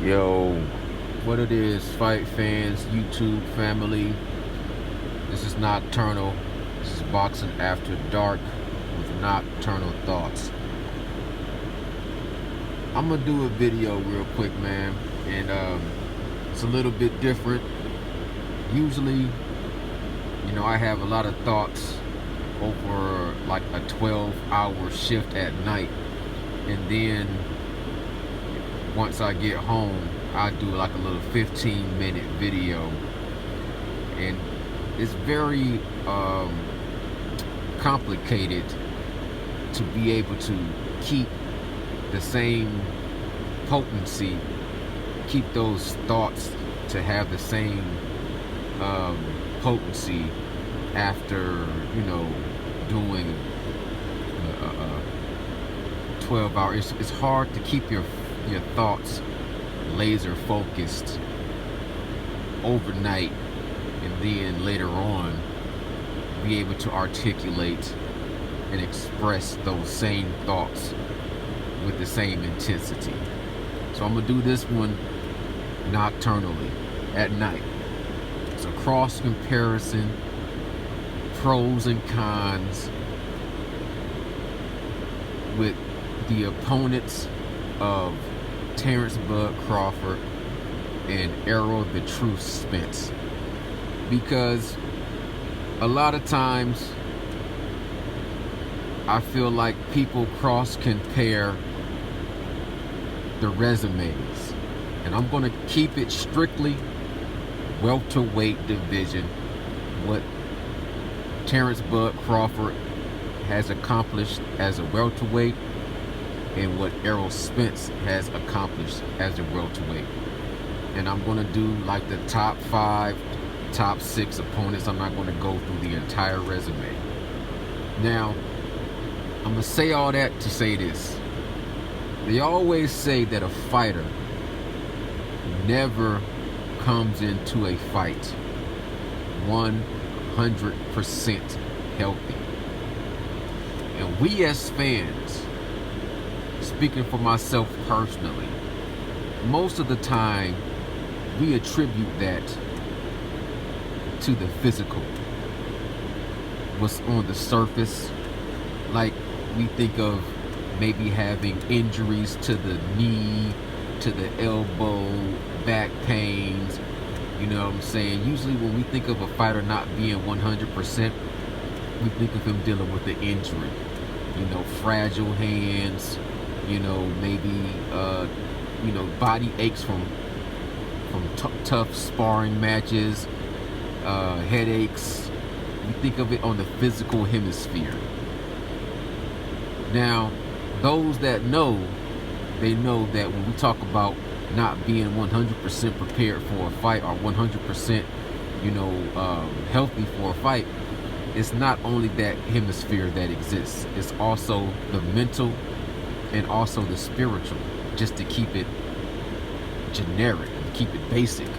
Yo, what it is, fight fans, YouTube family. This is Nocturnal. This is Boxing After Dark with Nocturnal Thoughts. I'm gonna do a video real quick, man, and it's a little bit different. Usually, I have a lot of thoughts over like a 12-hour shift at night, and then once I get home, I do like a little 15-minute video, and it's very complicated to be able to keep the same potency, keep those thoughts to have the same potency after doing 12 hours. It's hard to keep your thoughts laser focused overnight and then later on be able to articulate and express those same thoughts with the same intensity. So I'm gonna do this one nocturnally at night. It's a cross comparison, pros and cons with the opponents of Terrence Bud Crawford and Errol the Truth Spence, because a lot of times I feel like people cross compare the resumes, and I'm going to keep it strictly welterweight division. What Terrence Bud Crawford has accomplished as a welterweight and what Errol Spence has accomplished as a welterweight. And I'm going to do like the top 5, top 6 opponents. I'm not going to go through the entire resume. Now, I'm going to say all that to say this. They always say that a fighter never comes into a fight 100% healthy. And we as fans, speaking for myself personally, most of the time we attribute that to the physical, what's on the surface. Like, we think of maybe having injuries to the knee, to the elbow, back pains. You know what I'm saying? Usually when we think of a fighter not being 100%, we think of him dealing with the injury. Fragile hands, maybe body aches from tough sparring matches, headaches. We think of it on the physical hemisphere. Now, those that know, they know that when we talk about not being 100% prepared for a fight or 100% healthy for a fight, it's not only that hemisphere that exists, it's also the mental and also the spiritual, just to keep it generic, to keep it basic.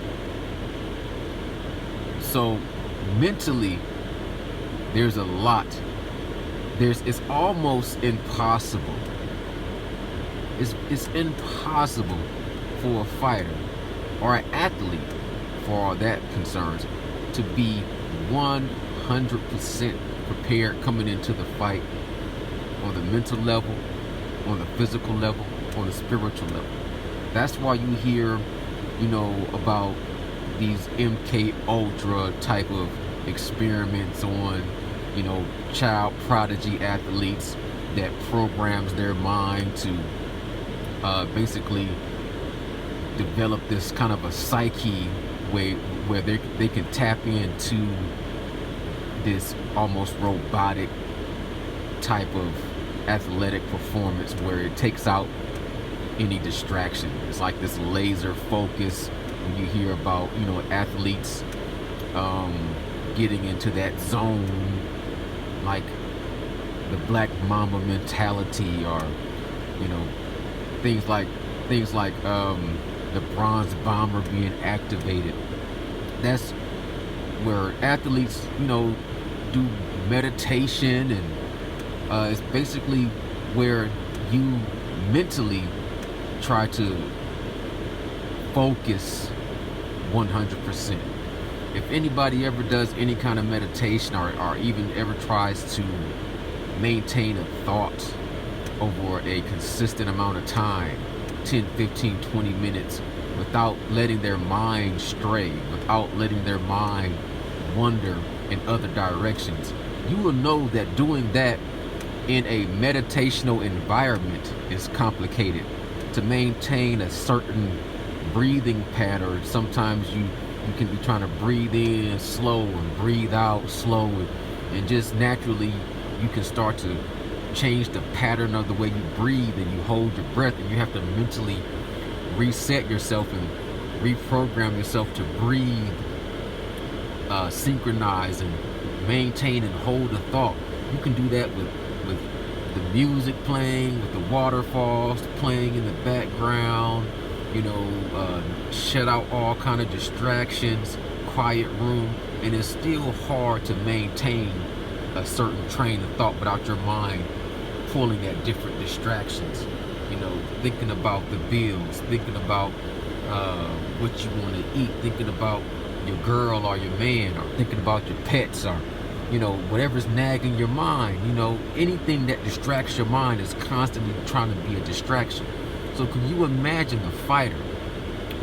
So mentally, there's a lot. It's almost impossible. It's impossible for a fighter or an athlete, for all that concerns, to be 100% prepared coming into the fight on the mental level, on the physical level, on the spiritual level. That's why you hear, about these MK Ultra type of experiments on, child prodigy athletes that programs their mind to basically develop this kind of a psyche where they can tap into this almost robotic type of athletic performance where it takes out any distraction. It's like this laser focus. When you hear about athletes getting into that zone, like the Black Mamba mentality, or things like the Bronze Bomber being activated. That's where athletes do meditation, and it's basically where you mentally try to focus 100%. If anybody ever does any kind of meditation or even ever tries to maintain a thought over a consistent amount of time, 10, 15, 20 minutes, without letting their mind stray, without letting their mind wander in other directions, you will know that doing that in a meditational environment is complicated. To maintain a certain breathing pattern, sometimes you can be trying to breathe in slow and breathe out slow, and just naturally you can start to change the pattern of the way you breathe, and you hold your breath, and you have to mentally reset yourself and reprogram yourself to breathe, synchronize and maintain and hold a thought. You can do that with the music playing, with the waterfalls playing in the background, shut out all kind of distractions, quiet room, and it's still hard to maintain a certain train of thought without your mind pulling at different distractions, thinking about the bills, thinking about what you want to eat, thinking about your girl or your man, or thinking about your pets, or whatever's nagging your mind. Anything that distracts your mind is constantly trying to be a distraction. So can you imagine the fighter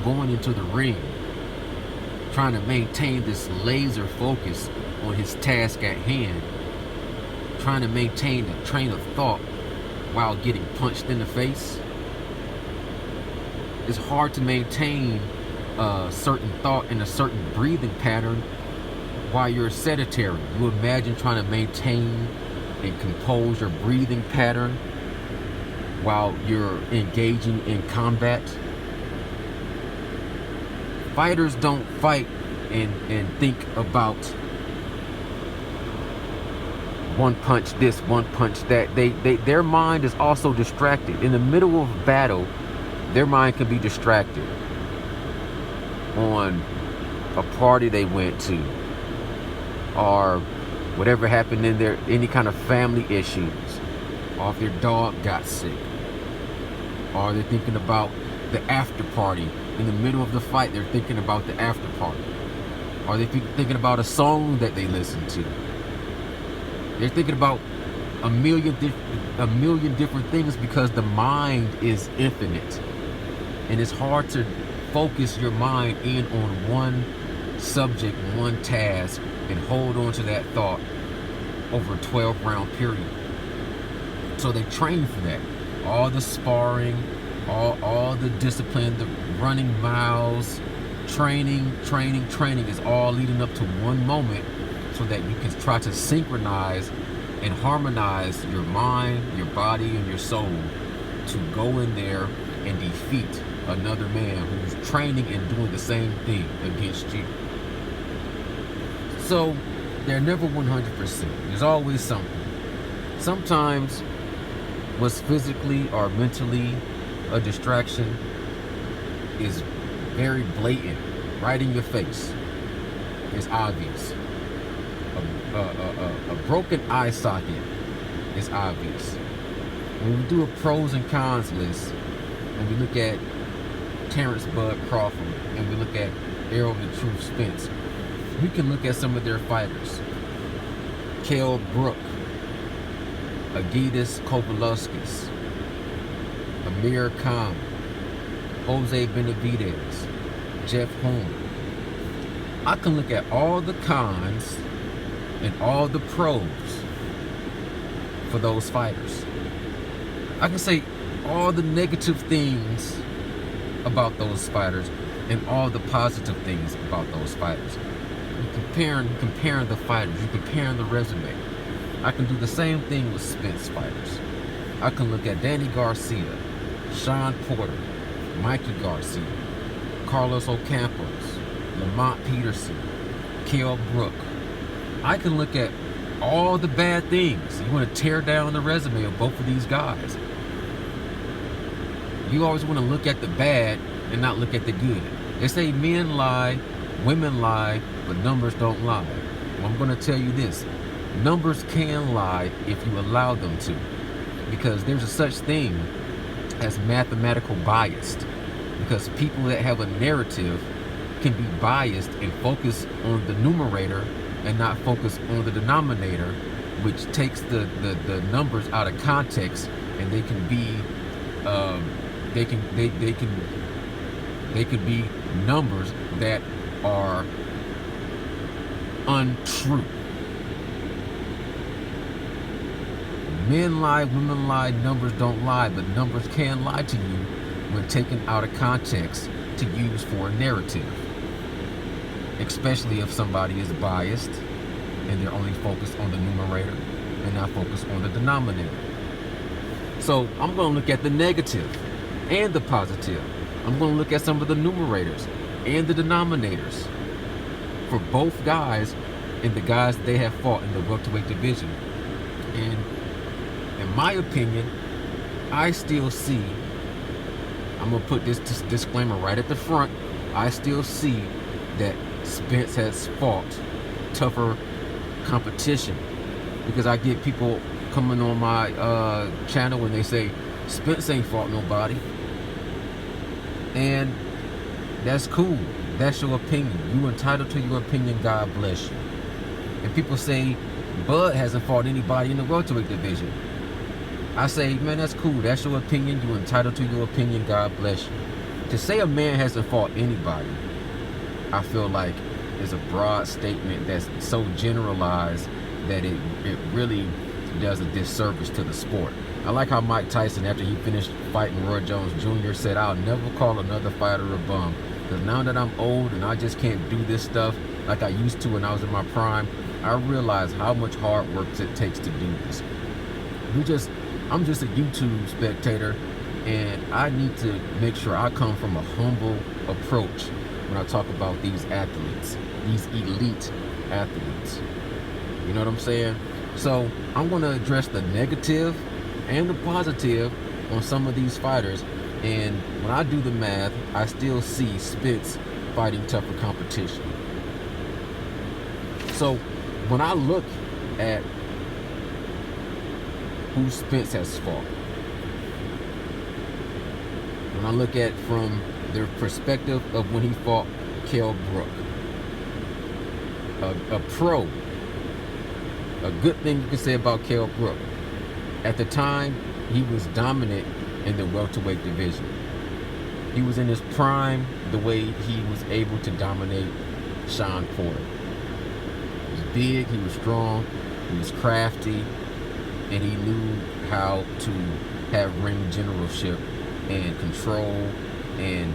going into the ring, trying to maintain this laser focus on his task at hand, trying to maintain a train of thought while getting punched in the face? It's hard to maintain a certain thought and a certain breathing pattern while you're sedentary. You imagine trying to maintain and compose your breathing pattern while you're engaging in combat. Fighters don't fight and think about one punch this, one punch that. Their mind is also distracted. In the middle of battle, their mind can be distracted on a party they went to, or whatever happened in their, any kind of family issues, or if their dog got sick, or they're thinking about the after party. In the middle of the fight, they're thinking about the after party, or they're thinking about a song that they listened to. They're thinking about a million different things, because the mind is infinite, and it's hard to focus your mind in on one subject, one task, and hold on to that thought over a 12-round period. So they train for that. All the sparring, all the discipline, the running miles, training is all leading up to one moment, so that you can try to synchronize and harmonize your mind, your body, and your soul to go in there and defeat another man who's training and doing the same thing against you. So they're never 100%. There's always something. Sometimes what's physically or mentally a distraction is very blatant, right in your face. It's obvious. A broken eye socket is obvious. When we do a pros and cons list, and we look at Terrence Bud Crawford, and we look at Errol the Truth Spence, we can look at some of their fighters. Kell Brook, Agitas Kovalevskis, Amir Khan, Jose Benavidez, Jeff Horn. I can look at all the cons and all the pros for those fighters. I can say all the negative things about those fighters and all the positive things about those fighters. You're comparing the fighters, you're comparing the resume. I can do the same thing with Spence fighters. I can look at Danny Garcia, Sean Porter, Mikey Garcia, Carlos Ocampos, Lamont Peterson, Kell Brook. I can look at all the bad things. You want to tear down the resume of both of these guys. You always want to look at the bad and not look at the good. They say men lie, women lie, but numbers don't lie. Well, I'm going to tell you this. Numbers can lie if you allow them to, because there's a such thing as mathematical bias. because people that have a narrative can be biased and focus on the numerator and not focus on the denominator, which takes the numbers out of context, and they can be they can be numbers that are untrue. Men lie, women lie, numbers don't lie, but numbers can lie to you when taken out of context to use for a narrative. Especially if somebody is biased and they're only focused on the numerator and not focused on the denominator. So I'm going to look at the negative and the positive. I'm going to look at some of the numerators and the denominators for both guys and the guys they have fought in the welterweight division. And in my opinion, I still see, I'm going to put this disclaimer right at the front, I still see that Spence has fought tougher competition, because I get people coming on my channel and they say, Spence ain't fought nobody. And that's cool. That's your opinion. You entitled to your opinion. God bless you. And people say Bud hasn't fought anybody in the welterweight division. I say, man, that's cool. That's your opinion. You entitled to your opinion. God bless you. To say a man hasn't fought anybody, I feel like is a broad statement that's so generalized that it really does a disservice to the sport. I like how Mike Tyson, after he finished fighting Roy Jones Jr., said, I'll never call another fighter a bum, because now that I'm old and I just can't do this stuff like I used to when I was in my prime, I realize how much hard work it takes to do this. I'm just a YouTube spectator, and I need to make sure I come from a humble approach when I talk about these athletes, these elite athletes. You know what I'm saying? So I'm going to address the negative and the positive on some of these fighters. And when I do the math, I still see Spence fighting tougher competition. So when I look at who Spence has fought, when I look at from the perspective of when he fought Kell Brook, a pro, a good thing you can say about Kell Brook, at the time he was dominant in the welterweight division. He was in his prime the way he was able to dominate Sean Porter. He was big, he was strong, he was crafty, and he knew how to have ring generalship and control and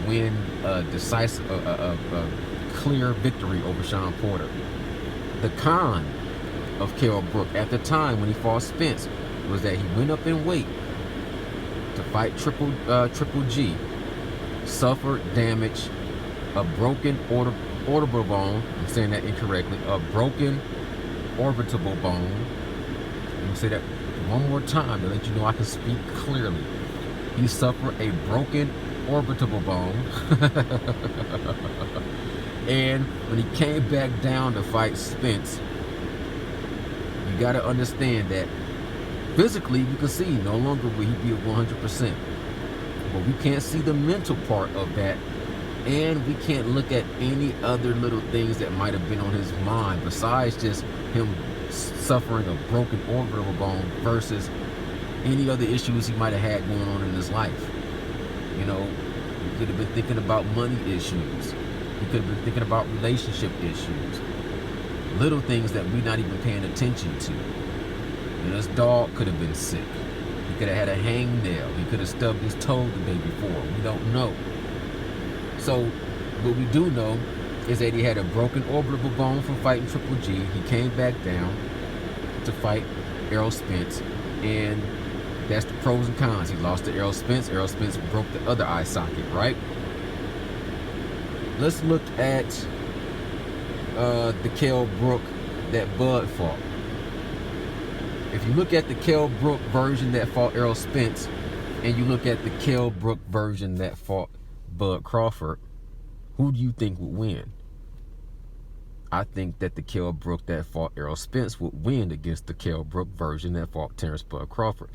win a decisive, a clear victory over Sean Porter. The con of Kell Brook at the time when he fought Spence was that he went up in weight to fight Triple G, suffered damage, a broken orbital bone. I'm saying that incorrectly. A broken orbital bone. Let me say that one more time to let you know I can speak clearly. He suffered a broken orbital bone. And when he came back down to fight Spence, you got to understand that physically, you can see no longer will he be at 100%. But we can't see the mental part of that. And we can't look at any other little things that might have been on his mind besides just him suffering a broken orbital bone versus any other issues he might have had going on in his life. You know, he could have been thinking about money issues. He could have been thinking about relationship issues. Little things that we're not even paying attention to. You know, his dog could have been sick. He could have had a hangnail. He could have stubbed his toe the day before. We don't know. So what we do know is that he had a broken orbital bone from fighting Triple G. He came back down to fight Errol Spence, and that's the pros and cons. He lost to Errol Spence. Errol Spence broke the other eye socket, right? Let's look at the Kell Brook that Bud fought. If you look at the Kell Brook version that fought Errol Spence, and you look at the Kell Brook version that fought Bud Crawford, who do you think would win? I think that the Kell Brook that fought Errol Spence would win against the Kell Brook version that fought Terrence Bud Crawford.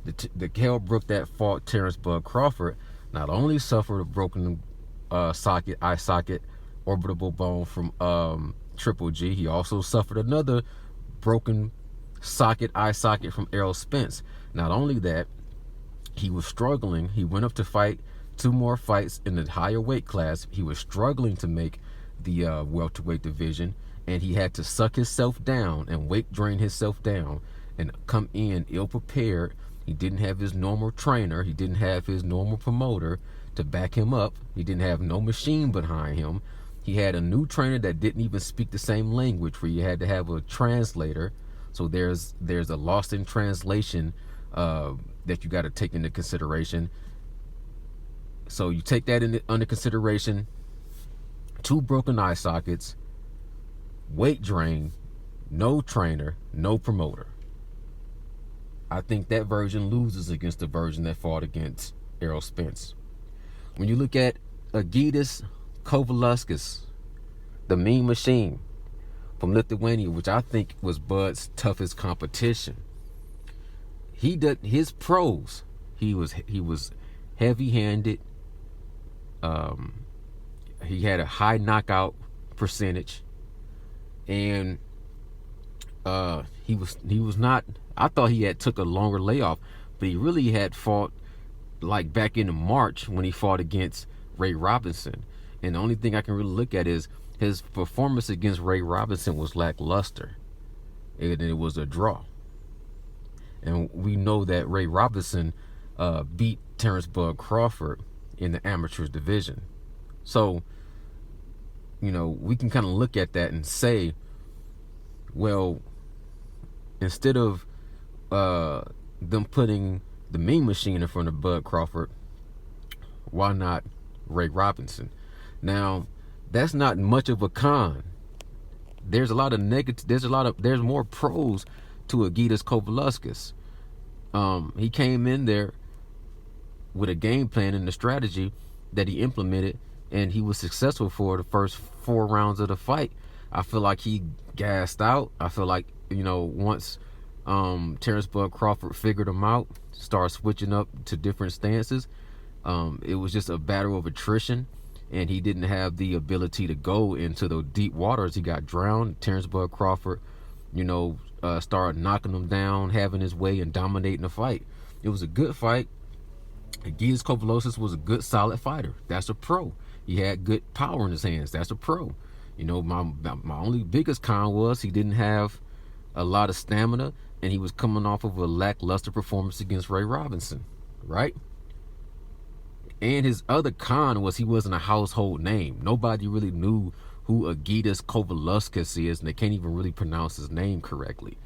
The Kell Brook that fought Terrence Bud Crawford not only suffered a broken eye socket, orbital bone from Triple G, he also suffered another broken eye socket from Errol Spence. Not only that, he was struggling. He went up to fight 2 more fights in the higher weight class. He was struggling to make the welterweight division, and he had to suck himself down and weight drain himself down and come in ill prepared. He didn't have his normal trainer. He didn't have his normal promoter to back him up. He didn't have no machine behind him. He had a new trainer that didn't even speak the same language, where you had to have a translator. So there's a lost in translation that you got to take into consideration. So you take that under consideration. 2 broken eye sockets, weight drain, no trainer, no promoter. I think that version loses against the version that fought against Errol Spence. When you look at Egidijus Kovaliauskas, the Mean Machine from Lithuania, which I think was Bud's toughest competition, he did his pros. He was heavy-handed. He had a high knockout percentage, and he was not. I thought he had took a longer layoff, but he really had fought like back in March when he fought against Ray Robinson. And the only thing I can really look at is his performance against Ray Robinson was lackluster, and it was a draw. And we know that Ray Robinson beat Terrence Bud Crawford in the amateurs division. So, we can kind of look at that and say, well, instead of them putting the Mean Machine in front of Bud Crawford, why not Ray Robinson? Now, that's not much of a con. There's a lot of negative. There's more pros to Egidijus Kovaliauskas. He came in there with a game plan and a strategy that he implemented, and he was successful for the first 4 rounds of the fight. I feel like he gassed out. I feel like, once Terrence Bud Crawford figured him out, started switching up to different stances, it was just a battle of attrition, and he didn't have the ability to go into the deep waters. He got drowned. Terrence Bud Crawford, started knocking him down, having his way, and dominating the fight. It was a good fight. Egidijus Kovaliauskas was a good, solid fighter. That's a pro. He had good power in his hands. That's a pro. My only biggest con was he didn't have a lot of stamina, and he was coming off of a lackluster performance against Ray Robinson, right? And his other con was he wasn't a household name. Nobody really knew who Egidijus Kovaliauskas is, and they can't even really pronounce his name correctly.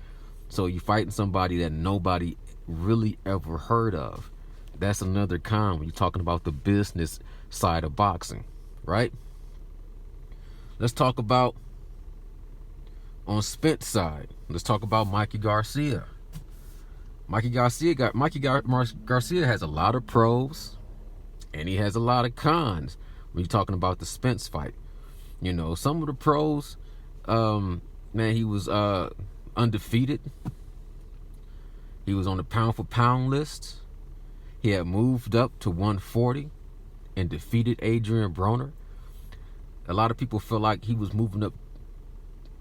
So you're fighting somebody that nobody really ever heard of. That's another con when you're talking about the business side of boxing, right? Let's talk about on Spence side. Let's talk about Mikey Garcia. Mikey Garcia has a lot of pros, and he has a lot of cons when you're talking about the Spence fight. Some of the pros, he was undefeated. He was on the pound for pound list. He had moved up to 140 and defeated Adrian Broner. A lot of people feel like he was moving up,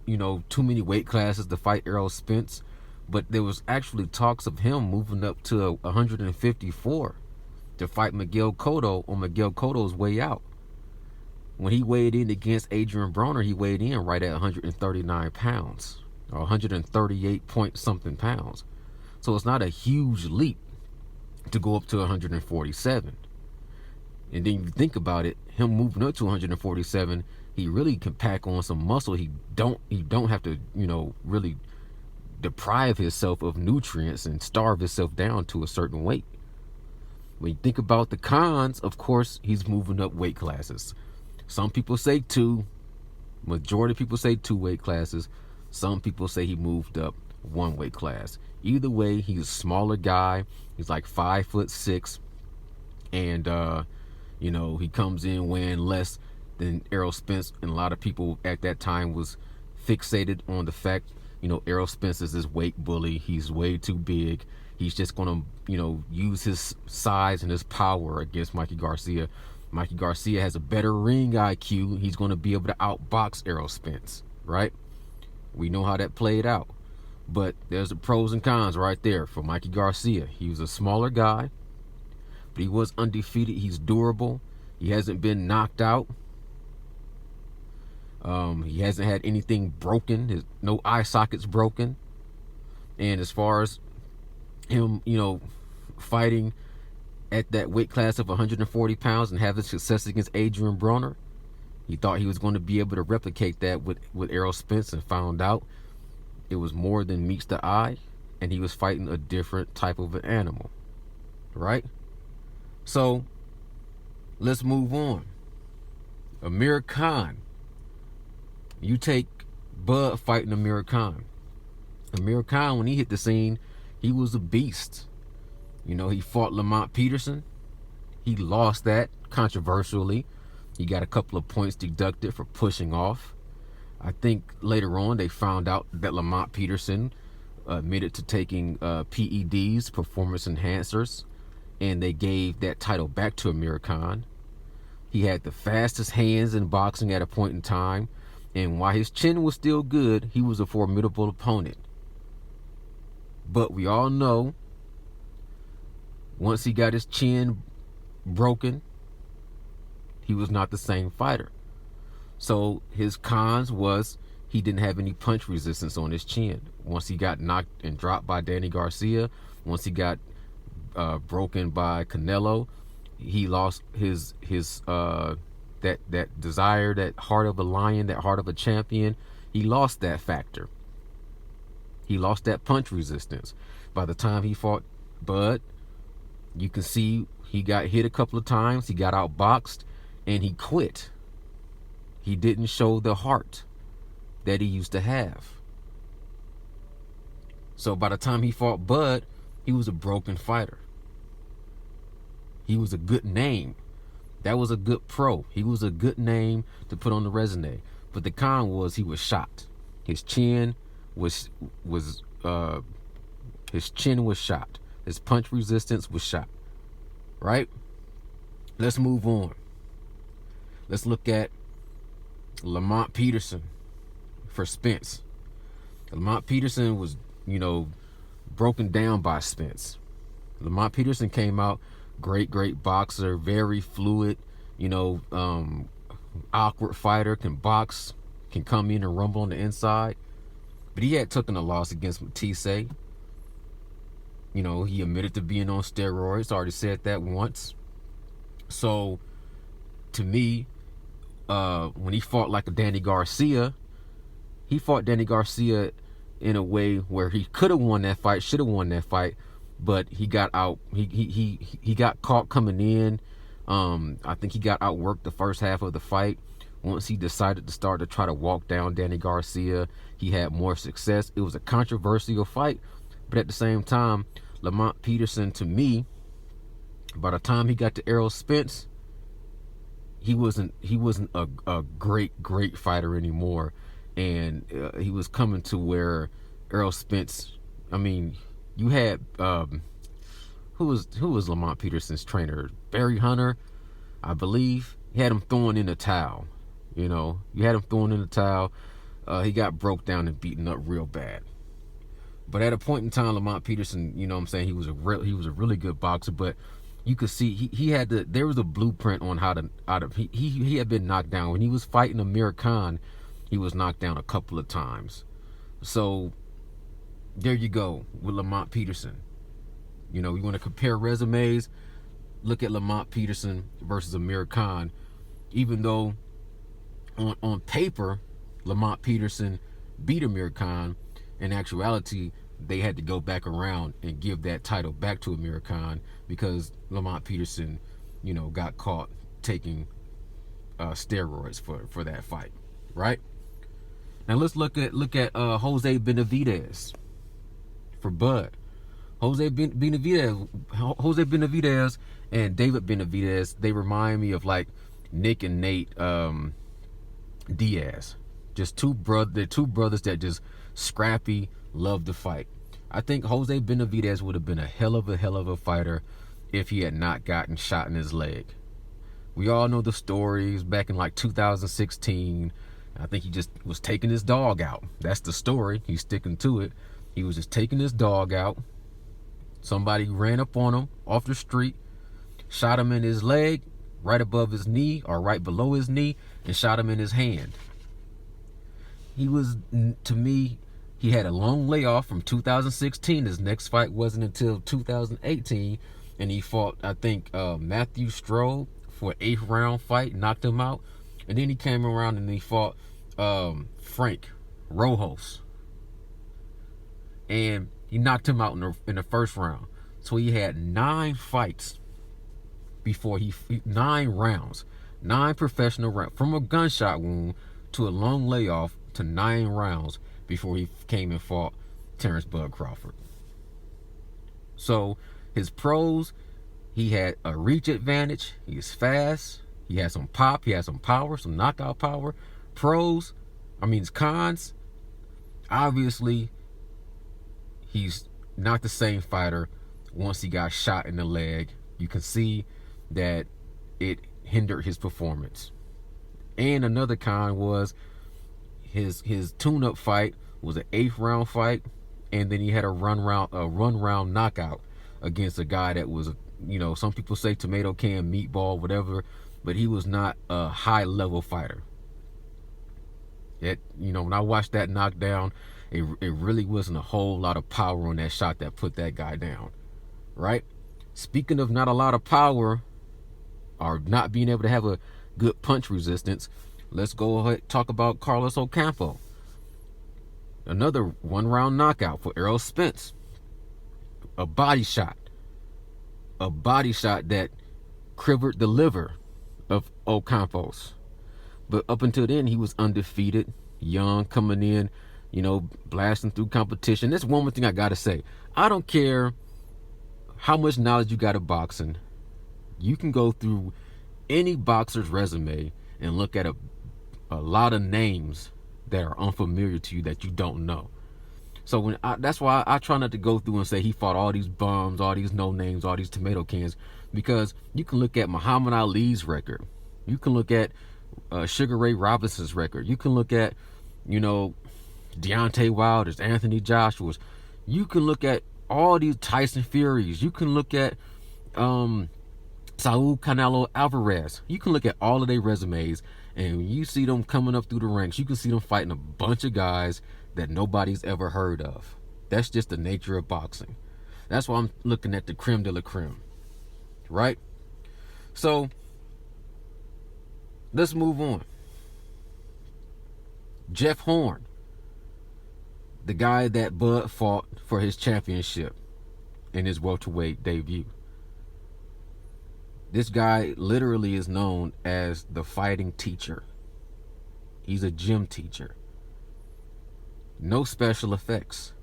too many weight classes to fight Errol Spence, but there was actually talks of him moving up to 154 to fight Miguel Cotto on Miguel Cotto's way out. When he weighed in against Adrian Broner, he weighed in right at 139 pounds, or 138 point something pounds. So it's not a huge leap to go up to 147. And then you think about it, him moving up to 147, he really can pack on some muscle. He don't have to, really deprive himself of nutrients and starve himself down to a certain weight. When you think about the cons, of course, he's moving up weight classes. Some people say 2. Majority of people say 2 weight classes. Some people say he moved up 1 weight class. Either way, he's a smaller guy. He's like 5'6", and he comes in weighing less than Errol Spence. And a lot of people at that time was fixated on the fact, Errol Spence is this weight bully. He's way too big. he's just going to, use his size and his power against Mikey Garcia. Mikey Garcia has a better ring IQ. He's going to be able to outbox Errol Spence, right? We know how that played out. But there's the pros and cons right there for Mikey Garcia. He was a smaller guy, but he was undefeated. He's durable. He hasn't been knocked out. He hasn't had anything broken. No eye sockets broken. And as far as him, fighting at that weight class of 140 pounds and having success against Adrian Broner, he thought he was going to be able to replicate that with Errol Spence, and found out it was more than meets the eye, and he was fighting a different type of an animal, right? So let's move on. Amir Khan. You take Bud fighting Amir Khan. Amir Khan, when he hit the scene, he was a beast. He fought Lamont Peterson. He lost that controversially. He got a couple of points deducted for pushing off. I think later on they found out that Lamont Peterson admitted to taking PEDs, performance enhancers, and they gave that title back to Amir Khan. He had the fastest hands in boxing at a point in time, and while his chin was still good, he was a formidable opponent. But we all know, once he got his chin broken, he was not the same fighter. So his cons was he didn't have any punch resistance on his chin. Once he got knocked and dropped by Danny Garcia, once he got broken by Canelo, he lost his that desire, that heart of a lion, that heart of a champion. He lost that factor. He lost that punch resistance. By the time he fought Bud, you can see he got hit a couple of times. He got outboxed, and he quit. He didn't show the heart that he used to have. So by the time he fought Bud, he was a broken fighter. He was a good name. That was a good pro. He was a good name to put on the resume. But the con was he was shot. His chin was shot. His punch resistance was shot. Right? Let's move on. Let's look at Lamont Peterson for Spence. Lamont Peterson was, broken down by Spence. Lamont Peterson came out great boxer, very fluid, awkward fighter, can box, can come in and rumble on the inside. But he had taken a loss against Matisse. He admitted to being on steroids. Already said that once. So, to me, when he fought like a Danny Garcia, he fought Danny Garcia in a way where he could have won that fight, should have won that fight, but he got out. He got caught coming in. I think he got outworked the first half of the fight. Once he decided to start to try to walk down Danny Garcia, he had more success. It was a controversial fight, but at the same time, Lamont Peterson, to me, by the time he got to Errol Spence, he wasn't a great fighter anymore, and he was coming to where Errol Spence. I mean, you had who was Lamont Peterson's trainer? Barry Hunter, I believe. He had him throwing in the towel. You had him throwing in the towel. He got broke down and beaten up real bad. But at a point in time, Lamont Peterson, he was a really good boxer, but you could see there was a blueprint on how to he had been knocked down. When he was fighting Amir Khan, he was knocked down a couple of times. So there you go with Lamont Peterson. You want to compare resumes, look at Lamont Peterson versus Amir Khan. Even though on paper Lamont Peterson beat Amir Khan, in actuality they had to go back around and give that title back to Amir Khan because Lamont Peterson, got caught taking steroids for that fight, right? Now let's look at Jose Benavidez for Bud. Jose Benavidez and David Benavidez, they remind me of like Nick and Nate Diaz. Just two brothers that just scrappy, love to fight. I think Jose Benavidez would have been a hell of a fighter if he had not gotten shot in his leg. We all know the stories back in like 2016. I think he just was taking his dog out. That's the story. He's sticking to it. He was just taking his dog out. Somebody ran up on him off the street, shot him in his leg, right above his knee or right below his knee, and shot him in his hand. He was, to me, he had a long layoff from 2016. His next fight wasn't until 2018, and he fought, I think, Matthew Strode for an 8th round fight, knocked him out, and then he came around and he fought Frank Rojos, and he knocked him out in the 1st round. So he had 9 fights before 9 rounds, 9 professional rounds, from a gunshot wound to a long layoff to 9 rounds before he came and fought Terrence Bud Crawford. So his pros, he had a reach advantage. He is fast. He had some pop. He had some power, some knockout power. His cons, obviously, he's not the same fighter once he got shot in the leg. You can see that it hindered his performance. And another con was his tune-up fight was an 8th round fight, and then he had a run round knockout against a guy that was, some people say tomato can meatball, whatever, but he was not a high-level fighter. When I watched that knockdown, it really wasn't a whole lot of power on that shot that put that guy down, right? Speaking of not a lot of power or not being able to have a good punch resistance, let's go ahead and talk about Carlos Ocampo. Another 1-round knockout for Errol Spence. A body shot that quivered the liver of Ocampo's. But up until then, he was undefeated, young, coming in, blasting through competition. That's one more thing I got to say. I don't care how much knowledge you got of boxing. You can go through any boxer's resume and look at a lot of names that are unfamiliar to you that you don't know. So that's why I try not to go through and say he fought all these bums, all these no names, all these tomato cans, because you can look at Muhammad Ali's record. You can look at Sugar Ray Robinson's record. You can look at, Deontay Wilder's, Anthony Joshua's. You can look at all these Tyson Furies. You can look at Saul Canelo Alvarez. You can look at all of their resumes, and when you see them coming up through the ranks, you can see them fighting a bunch of guys that nobody's ever heard of. That's just the nature of boxing. That's why I'm looking at the creme de la creme, right? So let's move on. Jeff Horn, the guy that Bud fought for his championship in his welterweight debut. This guy literally is known as the fighting teacher. He's a gym teacher. No special effects.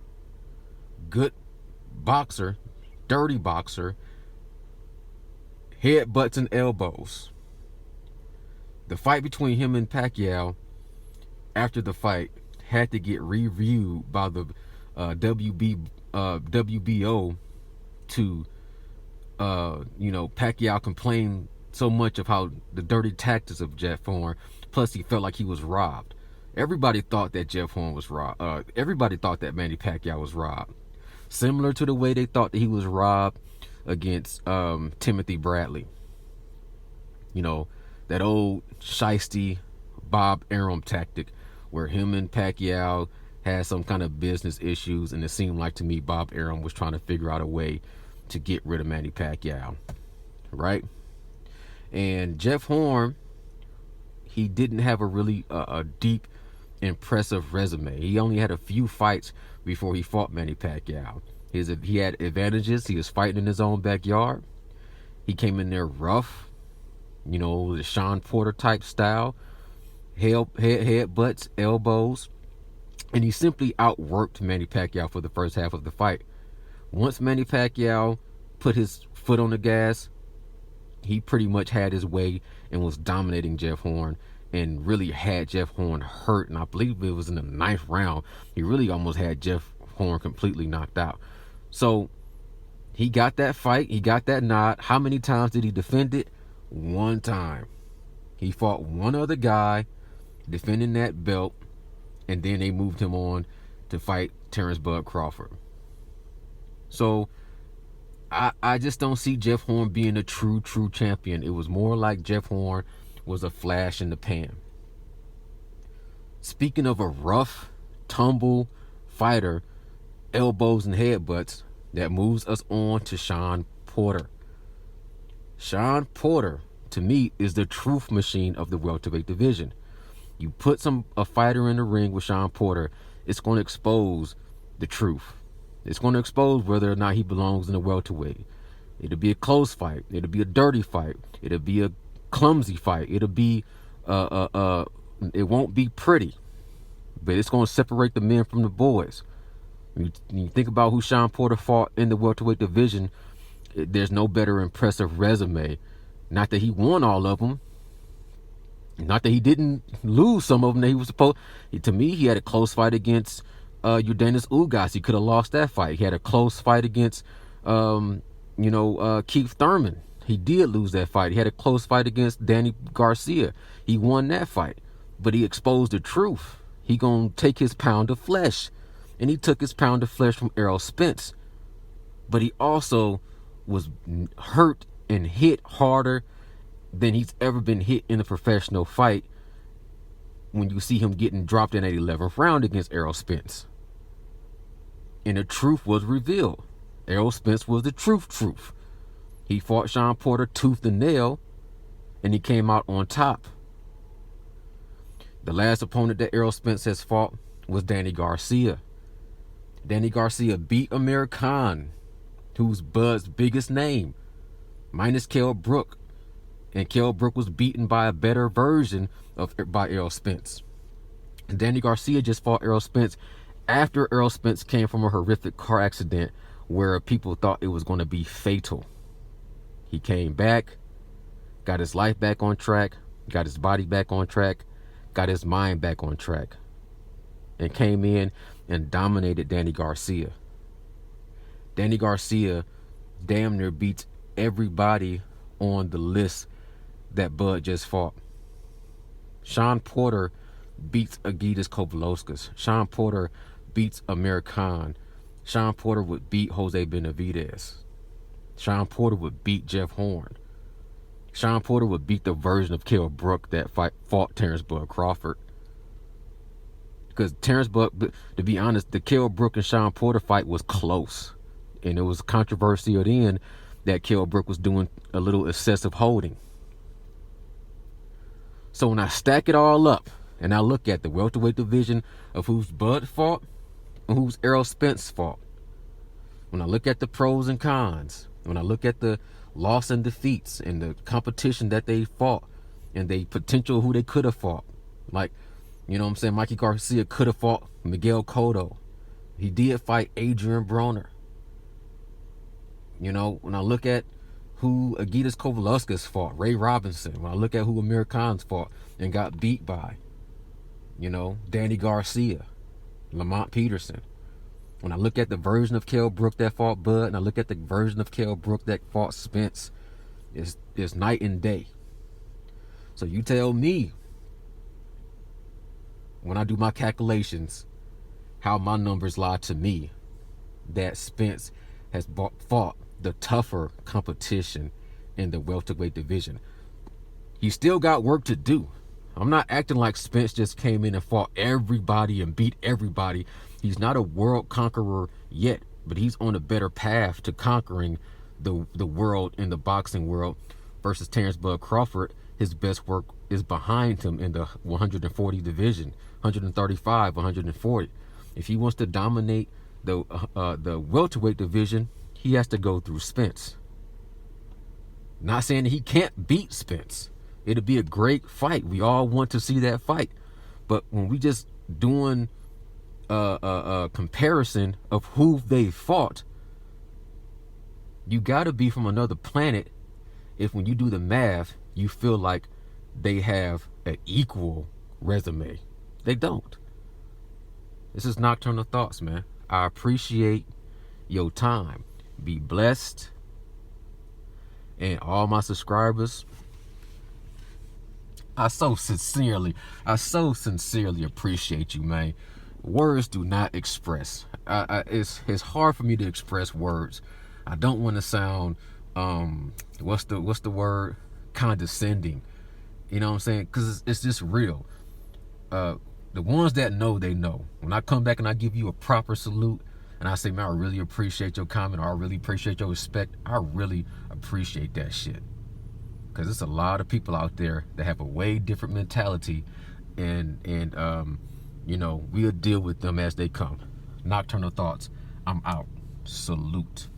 Good boxer, dirty boxer, headbutts and elbows. The fight between him and Pacquiao, after the fight, had to get reviewed by the WBO to, Pacquiao complained so much of how the dirty tactics of Jeff Horn, plus he felt like he was robbed. Everybody thought that Jeff Horn was robbed. Everybody thought that Manny Pacquiao was robbed. Similar to the way they thought that he was robbed against Timothy Bradley. That old shiesty Bob Arum tactic where him and Pacquiao had some kind of business issues, and it seemed like to me Bob Arum was trying to figure out a way to get rid of Manny Pacquiao, right? And Jeff Horn, he didn't have a really a deep, impressive resume. He only had a few fights before he fought Manny Pacquiao. He had advantages. He was fighting in his own backyard. He came in there rough, the Sean Porter type style, headbutts, elbows, and he simply outworked Manny Pacquiao for the first half of the fight. Once Manny Pacquiao put his foot on the gas, he pretty much had his way and was dominating Jeff Horn, and really had Jeff Horn hurt. And I believe it was in the 9th round. He really almost had Jeff Horn completely knocked out. So he got that fight. He got that nod. How many times did he defend it? One time. He fought one other guy defending that belt, and then they moved him on to fight Terrence Bud Crawford. So I just don't see Jeff Horn being a true champion. It was more like Jeff Horn was a flash in the pan. Speaking of a rough, tumble fighter, elbows and headbutts, that moves us on to Shawn Porter. Shawn Porter, to me, is the truth machine of the welterweight division. You put a fighter in the ring with Shawn Porter, it's going to expose the truth. It's going to expose whether or not he belongs in the welterweight. It'll be a close fight. It'll be a dirty fight. It'll be a clumsy fight. It'll be it won't be pretty, but it's going to separate the men from the boys. When you think about who Shawn Porter fought in the welterweight division, there's no better impressive resume. Not that he won all of them. Not that he didn't lose some of them that he was supposed. To me, he had a close fight against Yordenis Ugas. He could have lost that fight. He had a close fight against Keith Thurman. He did lose that fight. He had a close fight against Danny Garcia. He won that fight, but he exposed the truth. He gonna take his pound of flesh, and he took his pound of flesh from Errol Spence. But he also was hurt and hit harder than he's ever been hit in a professional fight when you see him getting dropped in that 11th round against Errol Spence. And the truth was revealed. Errol Spence was the truth. He fought Shawn Porter tooth and nail, and he came out on top. The last opponent that Errol Spence has fought was Danny Garcia. Danny Garcia beat Amir Khan, who's Bud's biggest name, minus Kell Brook. And Kell Brook was beaten by a better version by Errol Spence. And Danny Garcia just fought Errol Spence after Errol Spence came from a horrific car accident where people thought it was going to be fatal. He came back, got his life back on track, got his body back on track, got his mind back on track, and came in and dominated Danny Garcia. Danny Garcia damn near beats everybody on the list that Bud just fought. Shawn Porter beats Agitas Kovalauskas. Shawn Porter beats Amir Khan. Shawn Porter would beat Jose Benavidez. Shawn Porter would beat Jeff Horn. Shawn Porter would beat the version of Kell Brook that fought Terrence Bud Crawford. Because Terrence Bud, to be honest, the Kell Brook and Shawn Porter fight was close. And it was controversial then that Kell Brook was doing a little excessive holding. So when I stack it all up and I look at the welterweight division of who's Bud fought and who's Errol Spence fought, when I look at the pros and cons, when I look at the loss and defeats and the competition that they fought and the potential who they could have fought, like, you know what I'm saying, Mikey Garcia could have fought Miguel Cotto. He did fight Adrian Broner. You know, when I look at who Agitas Kovalauskas fought, Ray Robinson, when I look at who Amir Khan's fought and got beat by, you know, Danny Garcia, Lamont Peterson. When I look at the version of Kell Brook that fought Bud, and I look at the version of Kell Brook that fought Spence, it's night and day. So you tell me, when I do my calculations, how my numbers lie to me that Spence has fought the tougher competition in the welterweight division. He still got work to do. I'm not acting like Spence just came in and fought everybody and beat everybody. He's not a world conqueror yet, but he's on a better path to conquering the world in the boxing world versus Terrence Bud Crawford. His best work is behind him in the 140 division, 135, 140. If he wants to dominate the welterweight division, he has to go through Spence. Not saying that he can't beat Spence. It'll be a great fight. We all want to see that fight. But when we just doing a comparison of who they fought, you got to be from another planet if when you do the math, you feel like they have an equal resume. They don't. This is Nocturnal Thoughts, man. I appreciate your time. Be blessed. And all my subscribers, I so sincerely appreciate you, man. Words do not express. It's hard for me to express words. I don't want to sound what's the word, condescending. You know what I'm saying? Because it's just real. The ones that know, they know. When I come back and I give you a proper salute, and I say, man, I really appreciate your comment, or I really appreciate your respect, I really appreciate that shit. Because there's a lot of people out there that have a way different mentality, and you know, we'll deal with them as they come. Nocturnal Thoughts, I'm out. Salute.